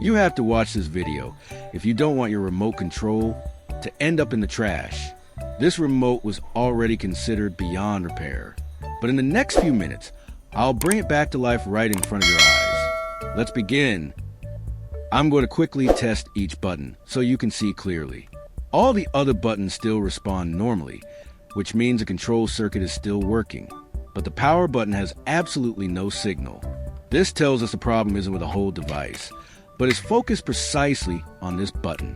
You have to watch this video if you don't want your remote control to end up in the trash. This remote was already considered beyond repair. But in the next few minutes, I'll bring it back to life right in front of your eyes. Let's begin. I'm going to quickly test each button so you can see clearly. All the other buttons still respond normally, which means the control circuit is still working. But the power button has absolutely no signal. This tells us the problem isn't with the whole device, but is focused precisely on this button.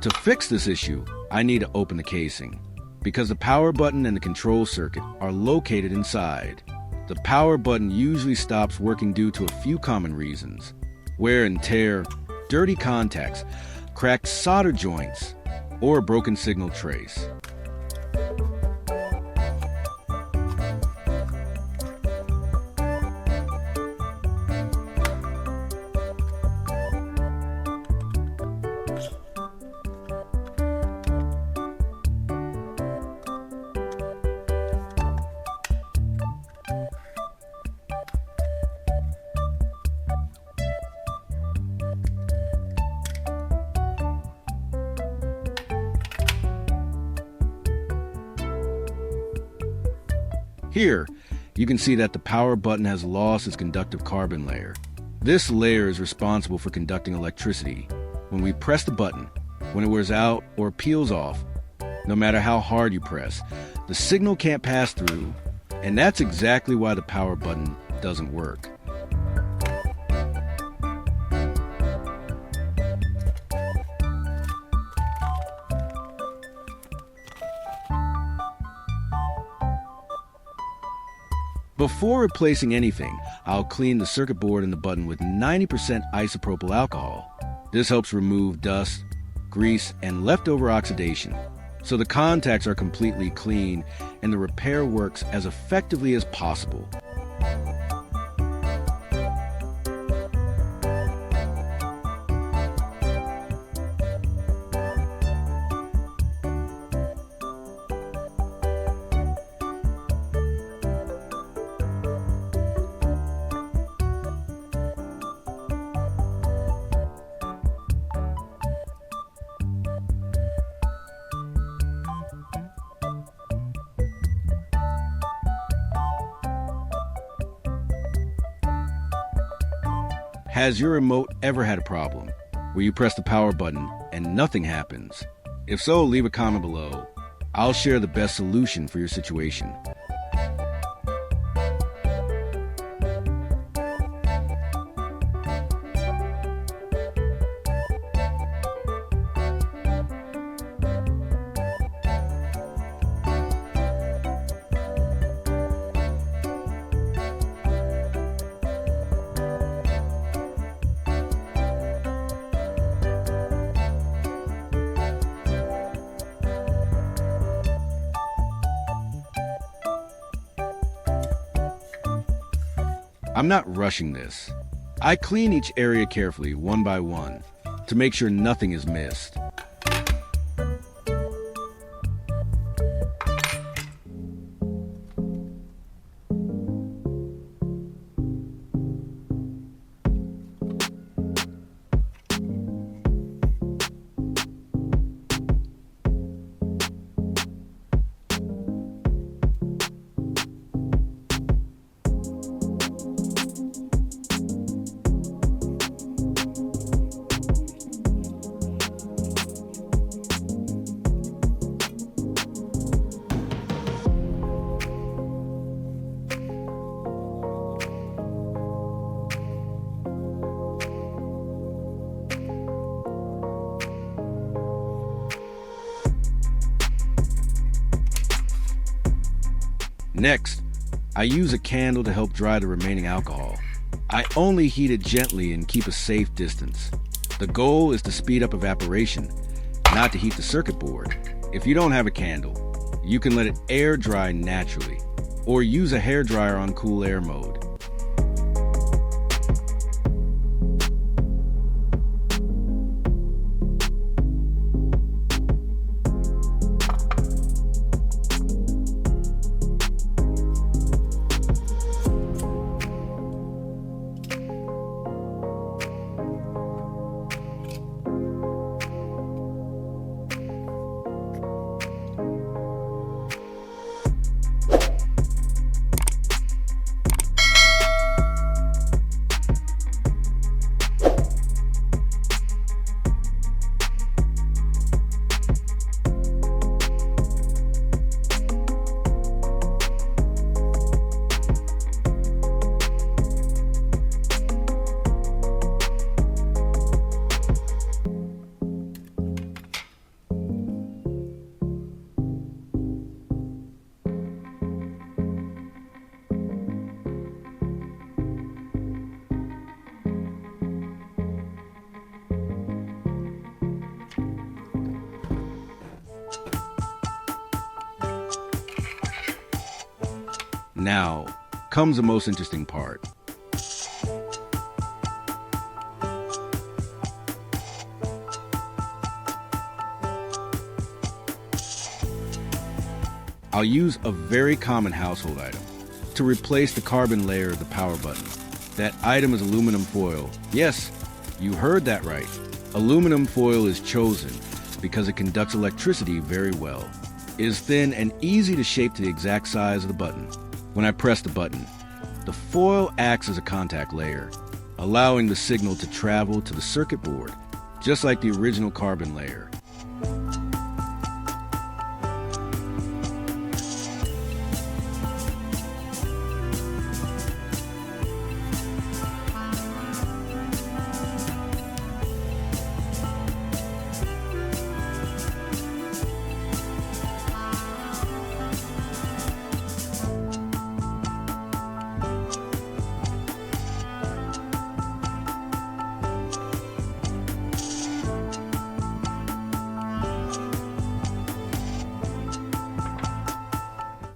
To fix this issue, I need to open the casing, because the power button and the control circuit are located inside. The power button usually stops working due to a few common reasons: wear and tear, dirty contacts, cracked solder joints, or a broken signal trace. Here, you can see that the power button has lost its conductive carbon layer. This layer is responsible for conducting electricity. When we press the button, when it wears out or peels off, no matter how hard you press, the signal can't pass through, and that's exactly why the power button doesn't work. Before replacing anything, I'll clean the circuit board and the button with 90% isopropyl alcohol. This helps remove dust, grease, and leftover oxidation, so the contacts are completely clean and the repair works as effectively as possible. Has your remote ever had a problem where you press the power button and nothing happens? If so, leave a comment below. I'll share the best solution for your situation. I'm not rushing this. I clean each area carefully, one by one, to make sure nothing is missed. Next, I use a candle to help dry the remaining alcohol. I only heat it gently and keep a safe distance. The goal is to speed up evaporation, not to heat the circuit board. If you don't have a candle, you can let it air dry naturally, or use a hairdryer on cool air mode. Now comes the most interesting part. I'll use a very common household item to replace the carbon layer of the power button. That item is aluminum foil. Yes, you heard that right. Aluminum foil is chosen because it conducts electricity very well. It is thin and easy to shape to the exact size of the button. When I press the button, the foil acts as a contact layer, allowing the signal to travel to the circuit board, just like the original carbon layer.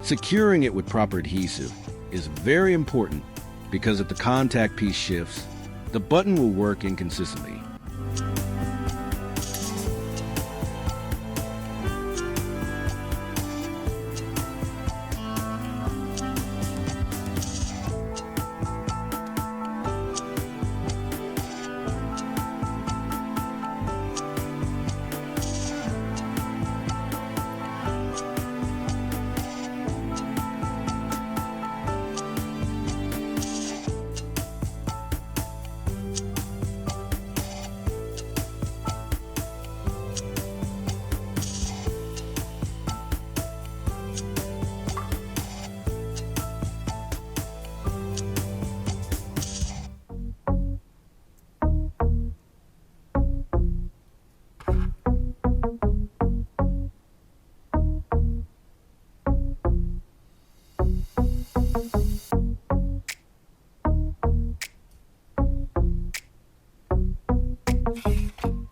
Securing it with proper adhesive is very important because if the contact piece shifts, the button will work inconsistently.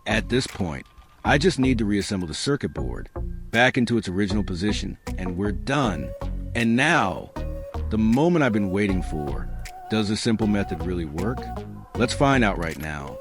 At this point, I just need to reassemble the circuit board back into its original position, and we're done. And now, the moment I've been waiting for. Does this simple method really work? Let's find out right now.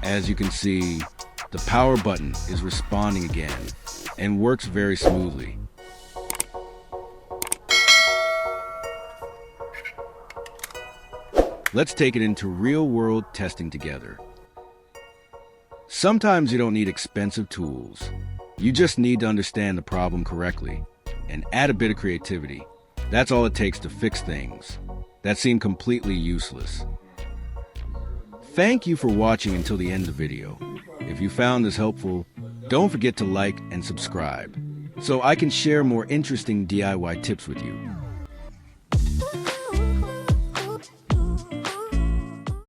As you can see, the power button is responding again and works very smoothly. Let's take it into real-world testing together. Sometimes you don't need expensive tools. You just need to understand the problem correctly and add a bit of creativity. That's all it takes to fix things that seem completely useless. Thank you for watching until the end of the video. If you found this helpful, don't forget to like and subscribe so I can share more interesting DIY tips with you.